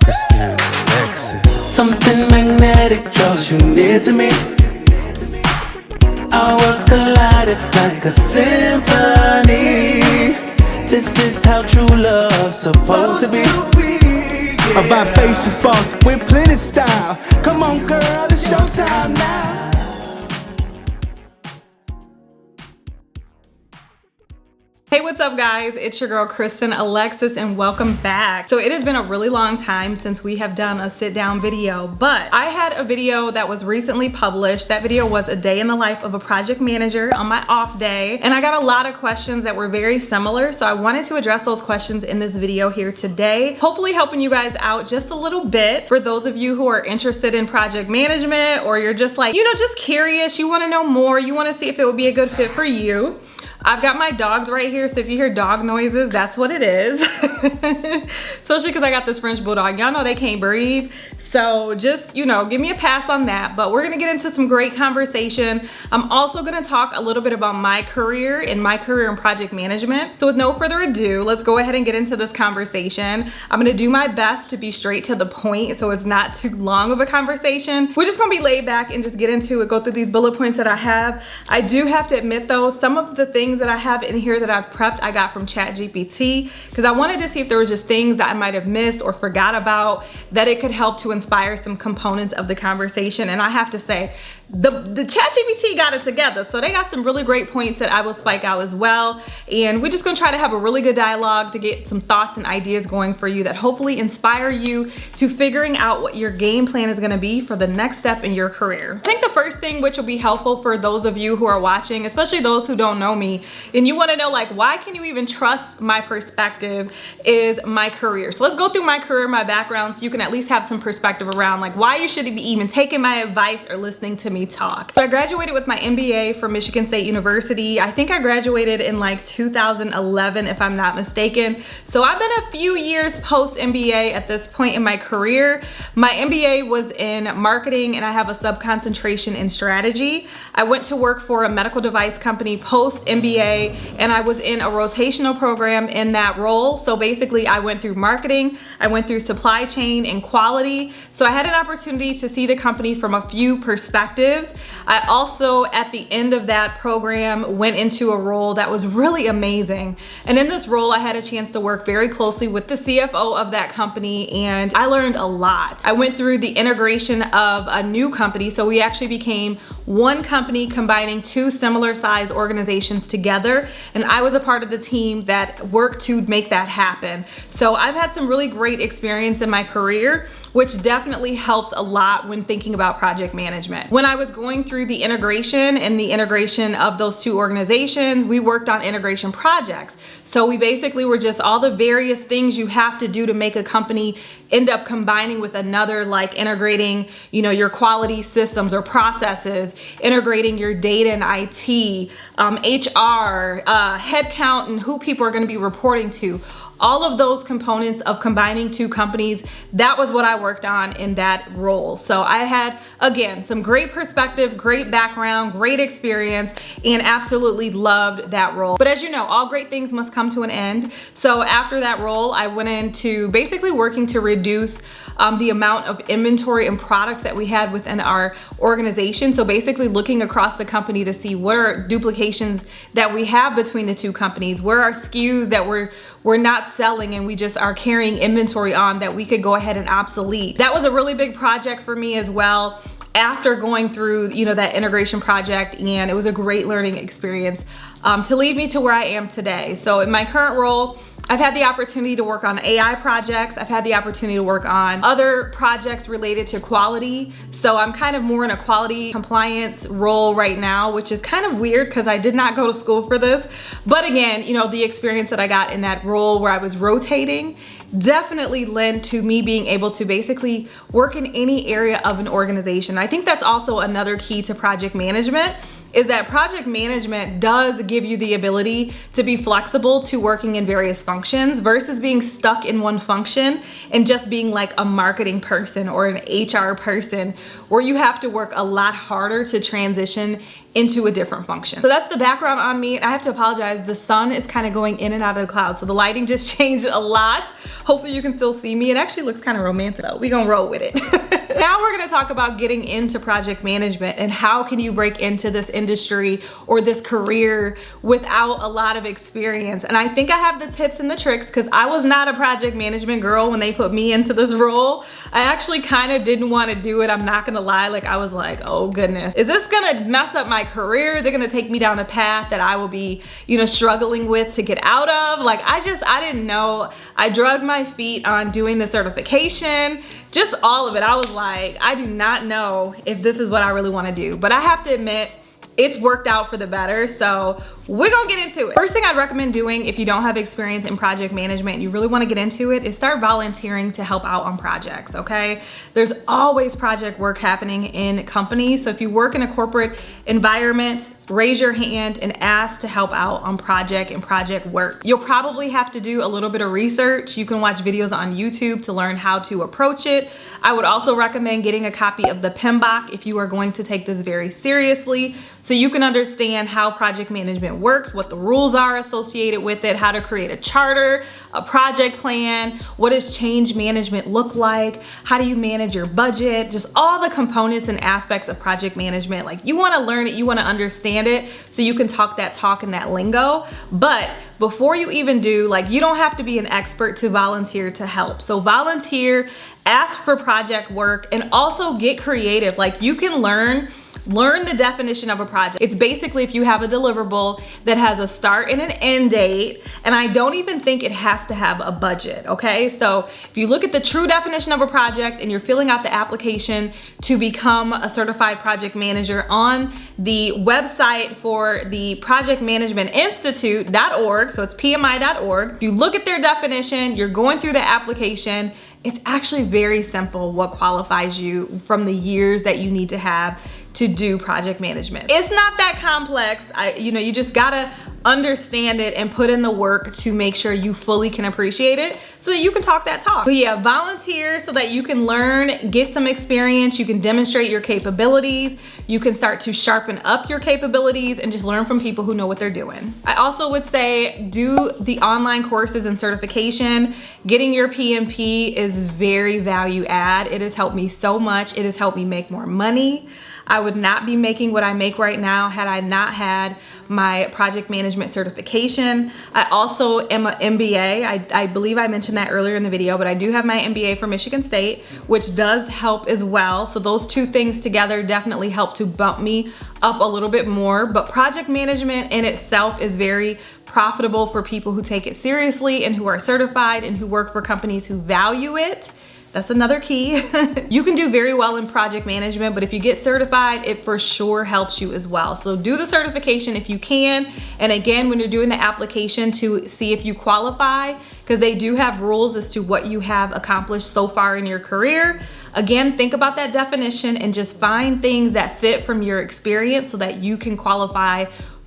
Kristynalexis. Something magnetic draws you near to me. Our worlds collided like a symphony. This is how true love's supposed to be. A vivacious boss with plenty style. Come on girl, it's showtime now. Hey, what's up guys? It's your girl Kristynalexis and welcome back. So it has been a really long time since we have done a sit down video, but I had a video that was recently published. That video was a day in the life of a project manager on my off day, and I got a lot of questions that were very similar, so I wanted to address those questions in this video here today, hopefully helping you guys out just a little bit. For those of you who are interested in project management, or you're just like, just curious, you want to know more, you want to see if it would be a good fit for you. I've got my dogs right here, so if you hear dog noises, that's what it is. Especially because I got this French Bulldog. Y'all know they can't breathe. So just, give me a pass on that. But we're gonna get into some great conversation. I'm also gonna talk a little bit about my career in project management. So with no further ado, let's go ahead and get into this conversation. I'm gonna do my best to be straight to the point so it's not too long of a conversation. We're just gonna be laid back and just get into it, go through these bullet points that I have. I do have to admit though, some of the things that I have in here that I've prepped, I got from ChatGPT, because I wanted to see if there was just things that I might have missed or forgot about that it could help to inspire some components of the conversation. And I have to say, the ChatGPT got it together, so they got some really great points that I will spike out as well. And we're just gonna try to have a really good dialogue to get some thoughts and ideas going for you that hopefully inspire you to figuring out what your game plan is gonna be for the next step in your career. I think the first thing which will be helpful for those of you who are watching, especially those who don't know me, and you wanna know like, why can you even trust my perspective, is my career. So let's go through my career, my background, so you can at least have some perspective around like why you should be even taking my advice or listening to me talk. So I graduated with my MBA from Michigan State University. I think I graduated in like 2011 if I'm not mistaken. So I've been a few years post MBA at this point in my career. My MBA was in marketing and I have a sub-concentration in strategy. I went to work for a medical device company post MBA and I was in a rotational program in that role. So basically I went through marketing, I went through supply chain and quality. So I had an opportunity to see the company from a few perspectives. I also, at the end of that program, went into a role that was really amazing. And in this role, I had a chance to work very closely with the CFO of that company, and I learned a lot. I went through the integration of a new company, so we actually became one company combining two similar size organizations together, and I was a part of the team that worked to make that happen. So I've had some really great experience in my career, which definitely helps a lot when thinking about project management. When I was going through the integration and the integration of those two organizations, we worked on integration projects. So we basically were just all the various things you have to do to make a company end up combining with another, like integrating, your quality systems or processes, integrating your data and IT, HR, headcount, and who people are gonna be reporting to. All of those components of combining two companies, that was what I worked on in that role. So I had, again, some great perspective, great background, great experience, and absolutely loved that role. But as you know, all great things must come to an end. So after that role, I went into basically working to reduce the amount of inventory and products that we had within our organization. So basically looking across the company to see what are duplications that we have between the two companies, where are SKUs that we're not selling and we just are carrying inventory on that we could go ahead and obsolete. That was a really big project for me as well. After going through, that integration project, and it was a great learning experience to lead me to where I am today. So in my current role, I've had the opportunity to work on AI projects. I've had the opportunity to work on other projects related to quality. So I'm kind of more in a quality compliance role right now, which is kind of weird because I did not go to school for this. But again, the experience that I got in that role where I was rotating definitely lent to me being able to basically work in any area of an organization. I think that's also another key to project management, is that project management does give you the ability to be flexible to working in various functions versus being stuck in one function and just being like a marketing person or an HR person where you have to work a lot harder to transition into a different function. So that's the background on me. I have to apologize. The sun is kind of going in and out of the clouds. So the lighting just changed a lot. Hopefully you can still see me. It actually looks kind of romantic though. We're gonna roll with it. Now we're gonna talk about getting into project management and how can you break into this industry or this career without a lot of experience. And I think I have the tips and the tricks because I was not a project management girl when they put me into this role. I actually kind of didn't want to do it. I'm not gonna lie. Like I was like, oh goodness, is this gonna mess up my career? They're gonna take me down a path that I will be, you know, struggling with to get out of. Like I didn't know. I drugged my feet on doing the certification, just all of it. I was like, I do not know if this is what I really want to do, but I have to admit, it's worked out for the better. So we're gonna get into it. First thing I'd recommend doing if you don't have experience in project management and you really wanna get into it is start volunteering to help out on projects, okay? There's always project work happening in companies. So if you work in a corporate environment, raise your hand and ask to help out on project and project work. You'll probably have to do a little bit of research. You can watch videos on YouTube to learn how to approach it. I would also recommend getting a copy of the PMBOK if you are going to take this very seriously, so you can understand how project management works, what the rules are associated with it, how to create a charter, a project plan, what does change management look like, how do you manage your budget, just all the components and aspects of project management. Like you wanna learn it, you wanna understand it, so you can talk that talk and that lingo. But before you even do, like you don't have to be an expert to volunteer to help. So volunteer, ask for project work, and also get creative. Like you can learn the definition of a project. It's basically if you have a deliverable that has a start and an end date, and I don't even think it has to have a budget, okay? So if you look at the true definition of a project and you're filling out the application to become a certified project manager on the website for the Project Management Institute.org, so it's PMI.org, if you look at their definition, you're going through the application, it's actually very simple what qualifies you from the years that you need to have to do project management. It's not that complex. You just gotta understand it and put in the work to make sure you fully can appreciate it so that you can talk that talk. But yeah, volunteer so that you can learn, get some experience, you can demonstrate your capabilities, you can start to sharpen up your capabilities and just learn from people who know what they're doing. I also would say do the online courses and certification. Getting your PMP is very value add. It has helped me so much. It has helped me make more money. I would not be making what I make right now had I not had my project management certification. I also am an MBA. I believe I mentioned that earlier in the video, but I do have my MBA from Michigan State, which does help as well. So those two things together definitely help to bump me up a little bit more. But project management in itself is very profitable for people who take it seriously and who are certified and who work for companies who value it. That's another key. You can do very well in project management, but if you get certified, it for sure helps you as well. So do the certification if you can. And again, when you're doing the application to see if you qualify, because they do have rules as to what you have accomplished so far in your career. Again, think about that definition and just find things that fit from your experience so that you can qualify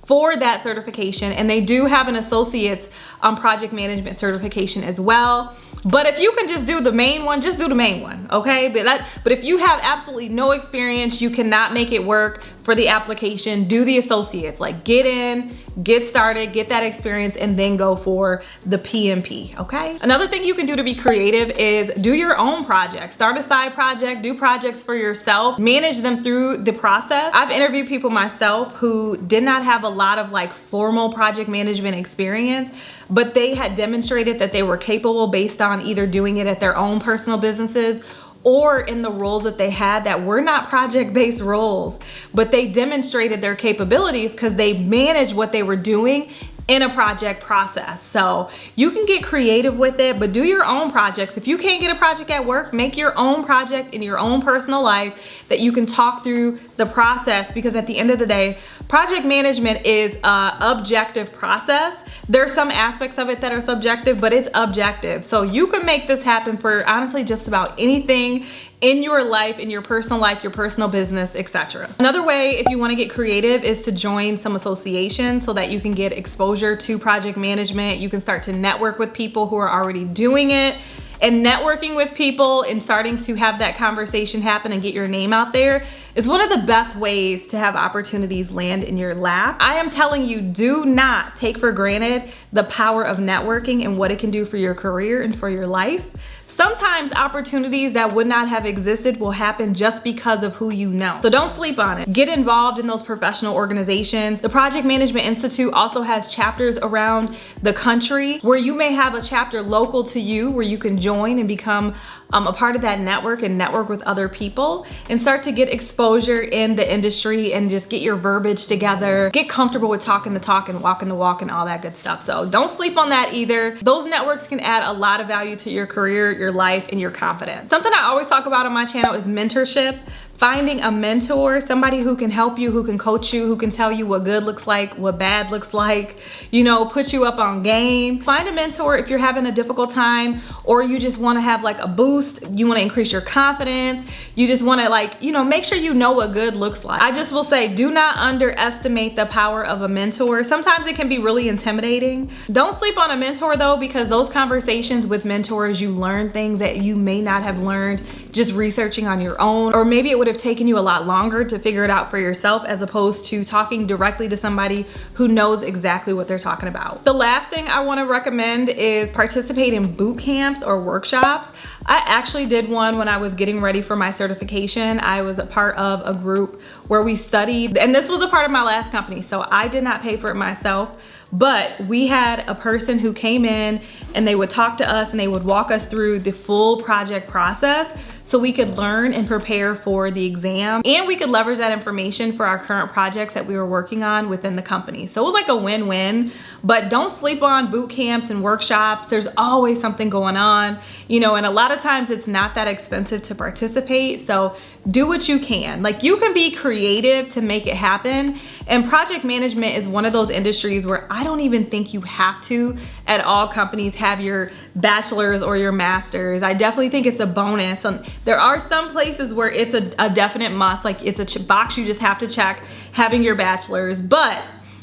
for that certification. And they do have an associate's project management certification as well. But if you can just do the main one, just do the main one, okay? But if you have absolutely no experience, you cannot make it work for the application, do the associates. Like get in, get started, get that experience, and then go for the PMP, okay? Another thing you can do to be creative is do your own project. Start a side project, do projects for yourself, manage them through the process. I've interviewed people myself who did not have a lot of like formal project management experience, but they had demonstrated that they were capable based on either doing it at their own personal businesses or in the roles that they had that were not project-based roles, but they demonstrated their capabilities because they managed what they were doing in a project process. So you can get creative with it, but do your own projects. If you can't get a project at work, make your own project in your own personal life that you can talk through the process, because at the end of the day, Project management is an objective process. There's some aspects of it that are subjective, but it's objective. So you can make this happen for honestly just about anything in your life, in your personal business, etc. Another way, if you want to get creative, is to join some associations so that you can get exposure to project management. You can start to network with people who are already doing it. And networking with people and starting to have that conversation happen and get your name out there is one of the best ways to have opportunities land in your lap. I am telling you, do not take for granted the power of networking and what it can do for your career and for your life. Sometimes opportunities that would not have existed will happen just because of who you know. So don't sleep on it. Get involved in those professional organizations. The Project Management Institute also has chapters around the country where you may have a chapter local to you where you can join and become a part of that network and network with other people and start to get exposure in the industry and just get your verbiage together, get comfortable with talking the talk and walking the walk and all that good stuff. So don't sleep on that either. Those networks can add a lot of value to your career, your life, and your confidence. Something I always talk about on my channel is mentorship. Finding a mentor, somebody who can help you, who can coach you, who can tell you what good looks like, what bad looks like, you know, put you up on game. Find a mentor if you're having a difficult time or you just want to have like a boost, you want to increase your confidence, you just want to like, you know, make sure you know what good looks like. I just will say, do not underestimate the power of a mentor. Sometimes it can be really intimidating. Don't sleep on a mentor though, because those conversations with mentors, you learn things that you may not have learned just researching on your own, or maybe it would have taken you a lot longer to figure it out for yourself as opposed to talking directly to somebody who knows exactly what they're talking about. The last thing I want to recommend is participate in boot camps or workshops. I actually did one when I was getting ready for my certification. I was a part of a group where we studied, and this was a part of my last company, so I did not pay for it myself. But we had a person who came in and they would talk to us and they would walk us through the full project process so we could learn and prepare for the exam, and we could leverage that information for our current projects that we were working on within the company. So it was like a win-win. But don't sleep on boot camps and workshops. There's always something going on, you know, and a lot of times it's not that expensive to participate. So do what you can. Like, you can be creative to make it happen. And project management is one of those industries where I don't even think you have to at all companies have your bachelor's or your master's. I definitely think it's a bonus. There are some places where it's a definite must, like it's a box you just have to check, having your bachelor's. But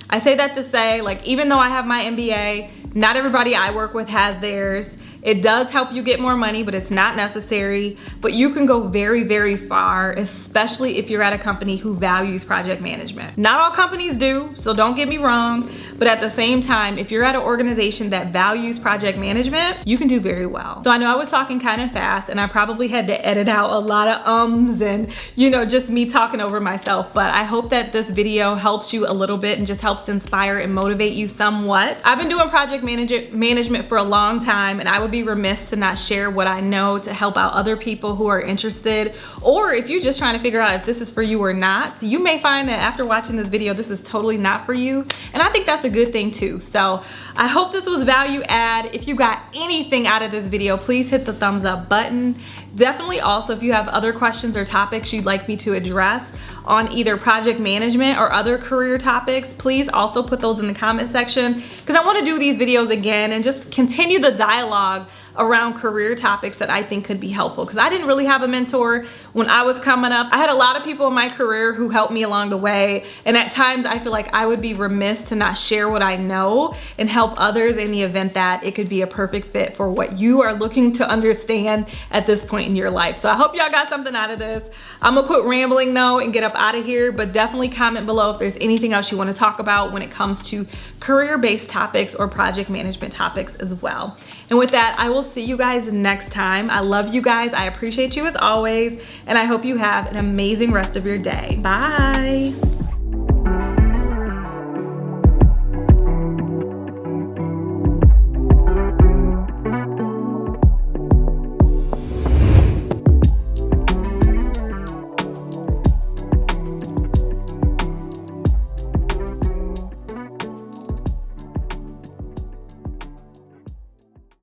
I say that to say, like, even though I have my MBA, not everybody I work with has theirs. It does help you get more money, but it's not necessary. But you can go very, very far, especially if you're at a company who values project management. Not all companies do, so don't get me wrong. But at the same time, if you're at an organization that values project management, you can do very well. So I know I was talking kind of fast and I probably had to edit out a lot of ums and, you know, just me talking over myself. But I hope that this video helps you a little bit and just helps inspire and motivate you somewhat. I've been doing project management for a long time, and I would be remiss to not share what I know to help out other people who are interested, or if you're just trying to figure out if this is for you or not. You may find that after watching this video, this is totally not for you, and I think that's a good thing too. So I hope this was value add. If you got anything out of this video, please hit the thumbs up button. Definitely also, if you have other questions or topics you'd like me to address on either project management or other career topics, please also put those in the comment section, because I want to do these videos again and just continue the dialogue around career topics that I think could be helpful, because I didn't really have a mentor when I was coming up. I had a lot of people in my career who helped me along the way, and at times I feel like I would be remiss to not share what I know and help others in the event that it could be a perfect fit for what you are looking to understand at this point in your life. So I hope y'all got something out of this. I'm gonna quit rambling though and get up out of here, but definitely comment below if there's anything else you want to talk about when it comes to career-based topics or project management topics as well. And with that, I will see you guys next time. I love you guys. I appreciate you as always, and I hope you have an amazing rest of your day. Bye.